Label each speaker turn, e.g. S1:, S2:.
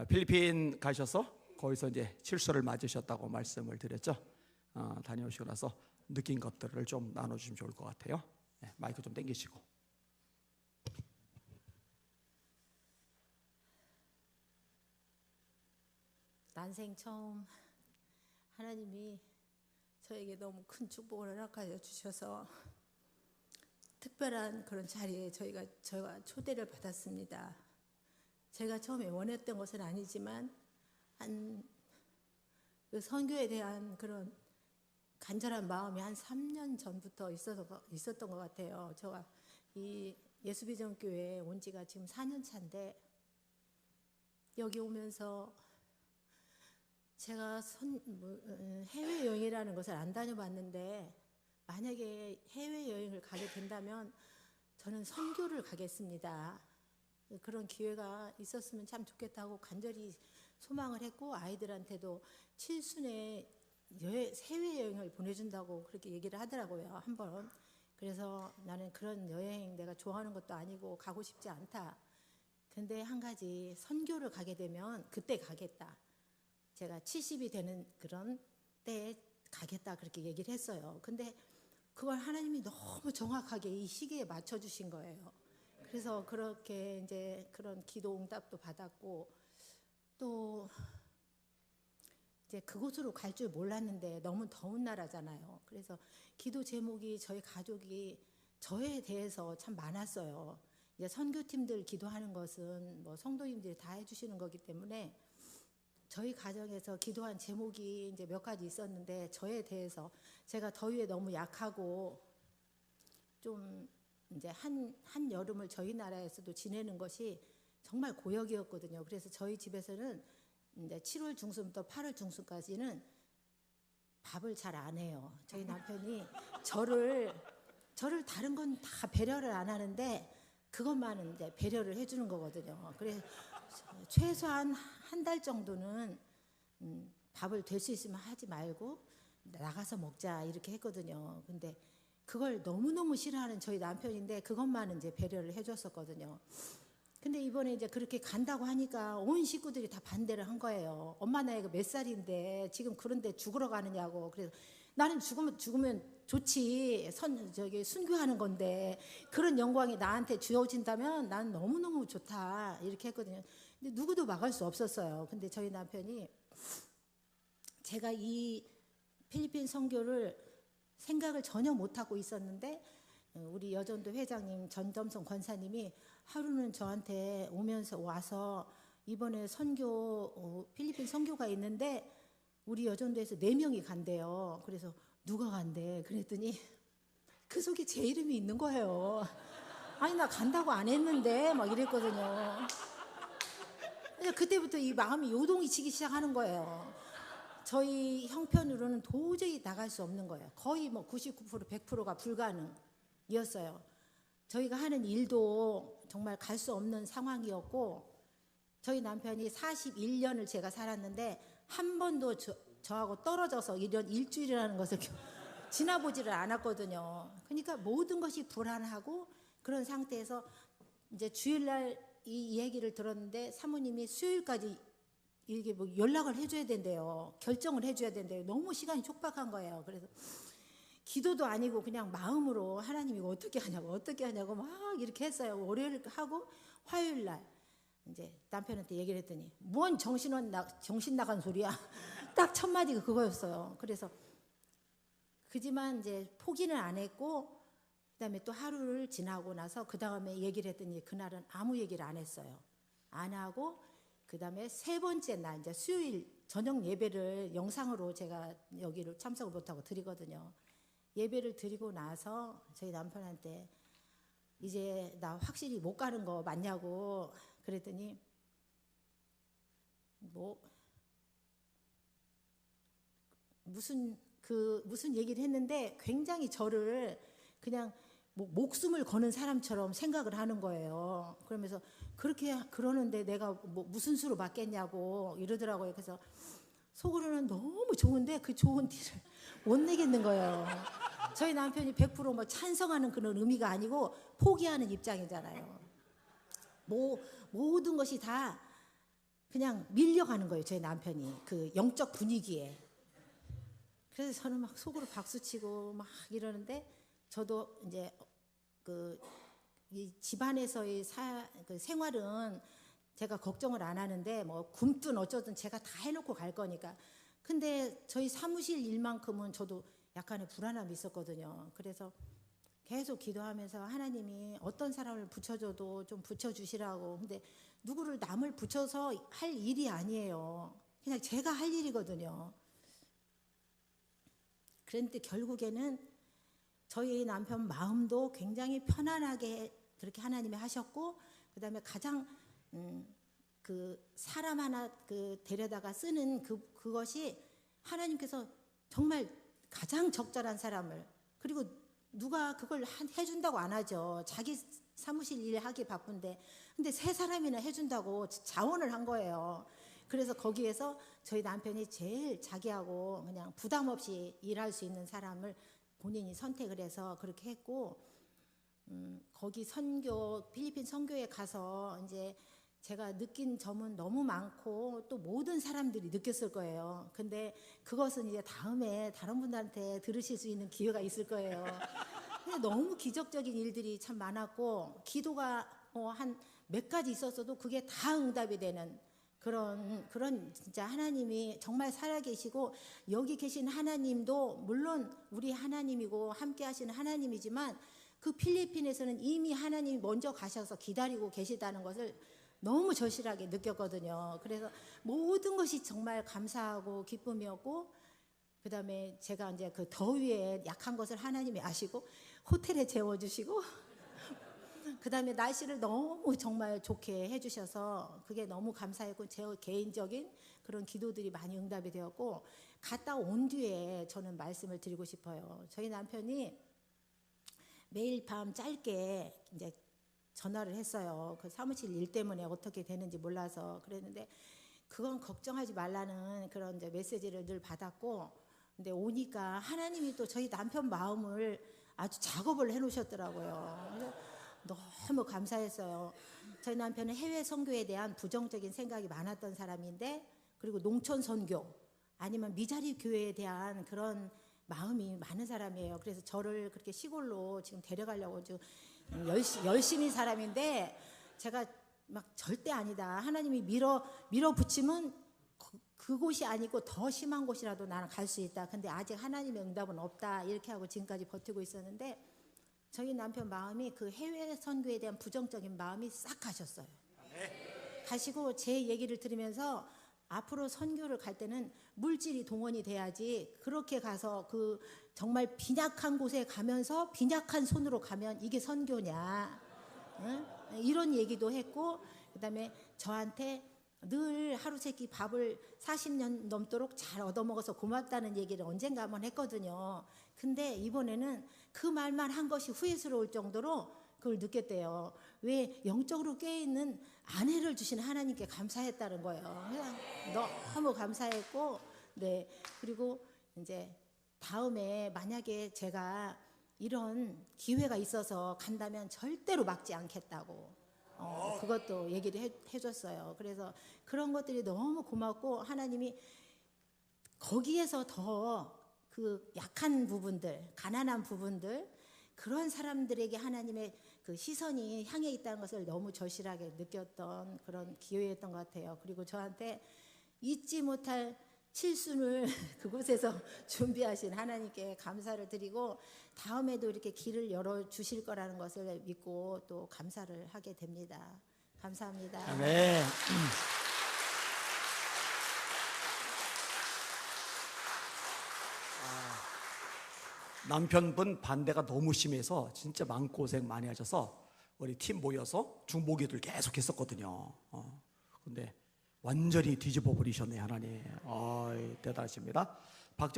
S1: 필리핀 가셔서 거기서 이제 칠수를 맞으셨다고 말씀을 드렸죠. 다녀오시고 나서 느낀 것들을 좀 나눠주시면 좋을 것 같아요. 네, 마이크 좀 당기시고.
S2: 난생 처음 하나님이 저에게 너무 큰 축복을 허락하여 주셔서 특별한 그런 자리에 저희가 초대를 받았습니다. 제가 처음에 원했던 것은 아니지만 그 선교에 대한 그런 간절한 마음이 한 3년 전부터 있었던 것 같아요. 제가 이 예수비전교회에 온 지가 지금 4년 차인데 여기 오면서 제가 해외여행이라는 것을 안 다녀봤는데 만약에 해외여행을 가게 된다면 저는 선교를 가겠습니다. 그런 기회가 있었으면 참 좋겠다고 간절히 소망을 했고, 아이들한테도 칠순에 해외여행을 보내준다고 그렇게 얘기를 하더라고요, 한번. 그래서 나는 그런 여행 내가 좋아하는 것도 아니고 가고 싶지 않다. 근데 한 가지, 선교를 가게 되면 그때 가겠다. 제가 70이 되는 그런 때에 가겠다 그렇게 얘기를 했어요. 근데 그걸 하나님이 너무 정확하게 이 시기에 맞춰주신 거예요. 그래서 그렇게 이제 그런 기도 응답도 받았고, 또 이제 그곳으로 갈 줄 몰랐는데 너무 더운 나라잖아요. 그래서 기도 제목이 저희 가족이 저에 대해서 참 많았어요. 이제 선교팀들 기도하는 것은 뭐 성도님들이 다 해주시는 거기 때문에 저희 가정에서 기도한 제목이 이제 몇 가지 있었는데, 저에 대해서 제가 더위에 너무 약하고 좀 이제 한 여름을 저희 나라에서도 지내는 것이 정말 고역이었거든요. 그래서 저희 집에서는 이제 7월 중순부터 8월 중순까지는 밥을 잘 안 해요. 저희 남편이 저를 다른 건 다 배려를 안 하는데 그것만은 이제 배려를 해주는 거거든요. 그래서 최소한 한 달 정도는 밥을 될 수 있으면 하지 말고 나가서 먹자 이렇게 했거든요. 근데 그걸 너무너무 싫어하는 저희 남편인데 그것만은 이제 배려를 해줬었거든요. 근데 이번에 이제 그렇게 간다고 하니까 온 식구들이 다 반대를 한 거예요. 엄마 나이가 몇 살인데 지금 그런데 죽으러 가느냐고. 그래서 나는 죽으면 좋지. 순교하는 건데 그런 영광이 나한테 주어진다면 난 너무너무 좋다. 이렇게 했거든요. 근데 누구도 막을 수 없었어요. 근데 저희 남편이 제가 이 필리핀 선교를 생각을 전혀 못하고 있었는데 우리 여전도 회장님 전점성 권사님이 하루는 저한테 와서 이번에 필리핀 선교가 있는데 우리 여전도에서 4명이 간대요. 그래서 누가 간대? 그랬더니 그 속에 제 이름이 있는 거예요. 아니 나 간다고 안 했는데 막 이랬거든요. 그때부터 이 마음이 요동이 치기 시작하는 거예요. 저희 형편으로는 도저히 나갈 수 없는 거예요. 거의 뭐 99% 100%가 불가능이었어요. 저희가 하는 일도 정말 갈 수 없는 상황이었고, 저희 남편이 41년을 제가 살았는데 한 번도 저하고 떨어져서 이런 일주일이라는 것을 지나보지를 않았거든요. 그러니까 모든 것이 불안하고 그런 상태에서 이제 주일날 이 얘기를 들었는데 사모님이 수요일까지 이게 뭐 연락을 해줘야 된대요. 결정을 해줘야 된대요. 너무 시간이 촉박한 거예요. 그래서 기도도 아니고 그냥 마음으로 하나님 이거 어떻게 하냐고 막 이렇게 했어요. 월요일 하고 화요일 날 이제 남편한테 얘기를 했더니 뭔 정신 나간 소리야. 딱 첫 마디가 그거였어요. 그래서 그지만 이제 포기는 안 했고, 그다음에 또 하루를 지나고 나서 그 다음에 얘기를 했더니 그날은 아무 얘기를 안 했어요. 안 하고 그다음에 3번째 날 이제 수요일 저녁 예배를 영상으로 제가 여기를 참석을 못하고 드리거든요. 예배를 드리고 나서 저희 남편한테 이제 나 확실히 못 가는 거 맞냐고 그랬더니 뭐 무슨 얘기를 했는데 굉장히 저를 그냥 뭐 목숨을 거는 사람처럼 생각을 하는 거예요. 그러면서 그러는데 내가 뭐 무슨 수로 맞겠냐고 이러더라고요. 그래서 속으로는 너무 좋은데 그 좋은 티를 못 내겠는 거예요. 저희 남편이 100% 찬성하는 그런 의미가 아니고 포기하는 입장이잖아요. 모든 것이 다 그냥 밀려가는 거예요. 저희 남편이 그 영적 분위기에. 그래서 저는 막 속으로 박수치고 막 이러는데, 저도 이제 이 집안에서의 그 생활은 제가 걱정을 안 하는데, 뭐 굶든 어쩌든 제가 다 해놓고 갈 거니까. 근데 저희 사무실 일만큼은 저도 약간의 불안함이 있었거든요. 그래서 계속 기도하면서 하나님이 어떤 사람을 붙여줘도 좀 붙여주시라고. 근데 누구를 남을 붙여서 할 일이 아니에요. 그냥 제가 할 일이거든요. 그런데 결국에는 저희 남편 마음도 굉장히 편안하게 그렇게 하나님이 하셨고, 그 다음에 가장 그 사람 하나 그 데려다가 쓰는 그것이 하나님께서 정말 가장 적절한 사람을, 그리고 누가 그걸 해준다고 안 하죠. 자기 사무실 일 하기 바쁜데, 근데 세 사람이나 해준다고 자원을 한 거예요. 그래서 거기에서 저희 남편이 제일 자기하고 그냥 부담 없이 일할 수 있는 사람을 본인이 선택을 해서 그렇게 했고, 거기 필리핀 선교에 가서 이제 제가 느낀 점은 너무 많고 또 모든 사람들이 느꼈을 거예요. 근데 그것은 이제 다음에 다른 분들한테 들으실 수 있는 기회가 있을 거예요. 근데 너무 기적적인 일들이 참 많았고, 기도가 한 몇 가지 있었어도 그게 다 응답이 되는 그런 진짜 하나님이 정말 살아계시고, 여기 계신 하나님도 물론 우리 하나님이고 함께 하시는 하나님이지만, 그 필리핀에서는 이미 하나님이 먼저 가셔서 기다리고 계시다는 것을 너무 절실하게 느꼈거든요. 그래서 모든 것이 정말 감사하고 기쁨이었고, 그 다음에 제가 이제 그 더위에 약한 것을 하나님이 아시고 호텔에 재워주시고, 그 다음에 날씨를 너무 정말 좋게 해주셔서 그게 너무 감사했고, 제 개인적인 그런 기도들이 많이 응답이 되었고, 갔다 온 뒤에 저는 말씀을 드리고 싶어요. 저희 남편이 매일 밤 짧게 이제 전화를 했어요. 그 사무실 일 때문에 어떻게 되는지 몰라서. 그랬는데 그건 걱정하지 말라는 그런 이제 메시지를 늘 받았고, 근데 오니까 하나님이 또 저희 남편 마음을 아주 작업을 해놓으셨더라고요. 그래서 너무 감사했어요. 저희 남편은 해외 선교에 대한 부정적인 생각이 많았던 사람인데, 그리고 농촌 선교 아니면 미자리 교회에 대한 그런 마음이 많은 사람이에요. 그래서 저를 그렇게 시골로 지금 데려가려고 지금 열심히 사람인데, 제가 막 절대 아니다. 하나님이 밀어붙이면 그곳이 아니고 더 심한 곳이라도 나는 갈 수 있다. 근데 아직 하나님의 응답은 없다. 이렇게 하고 지금까지 버티고 있었는데, 저희 남편 마음이 그 해외 선교에 대한 부정적인 마음이 싹 가셨어요. 가시고 제 얘기를 들으면서 앞으로 선교를 갈 때는 물질이 동원이 돼야지, 그렇게 가서 그 정말 빈약한 곳에 가면서 빈약한 손으로 가면 이게 선교냐, 응? 이런 얘기도 했고, 그다음에 저한테 늘 하루 세끼 밥을 40년 넘도록 잘 얻어먹어서 고맙다는 얘기를 언젠가 한번 했거든요. 근데 이번에는 그 말만 한 것이 후회스러울 정도로 그걸 느꼈대요. 왜? 영적으로 깨어있는 아내를 주신 하나님께 감사했다는 거예요. 그냥 너무 감사했고, 네. 그리고 이제 다음에 만약에 제가 이런 기회가 있어서 간다면 절대로 막지 않겠다고. 그것도 얘기를 해줬어요. 그래서 그런 것들이 너무 고맙고, 하나님이 거기에서 더 그 약한 부분들, 가난한 부분들, 그런 사람들에게 하나님의 그 시선이 향해 있다는 것을 너무 절실하게 느꼈던 그런 기회였던 것 같아요. 그리고 저한테 잊지 못할 칠순을 그곳에서 준비하신 하나님께 감사를 드리고, 다음에도 이렇게 길을 열어주실 거라는 것을 믿고 또 감사를 하게 됩니다. 감사합니다.
S1: 아멘. 남편분 반대가 너무 심해서 진짜 마음고생 많이 하셔서 우리 팀 모여서 중보기도를 계속 했었거든요. 근데 완전히 뒤집어 버리셨네 하나님. 대단하십니다. 박정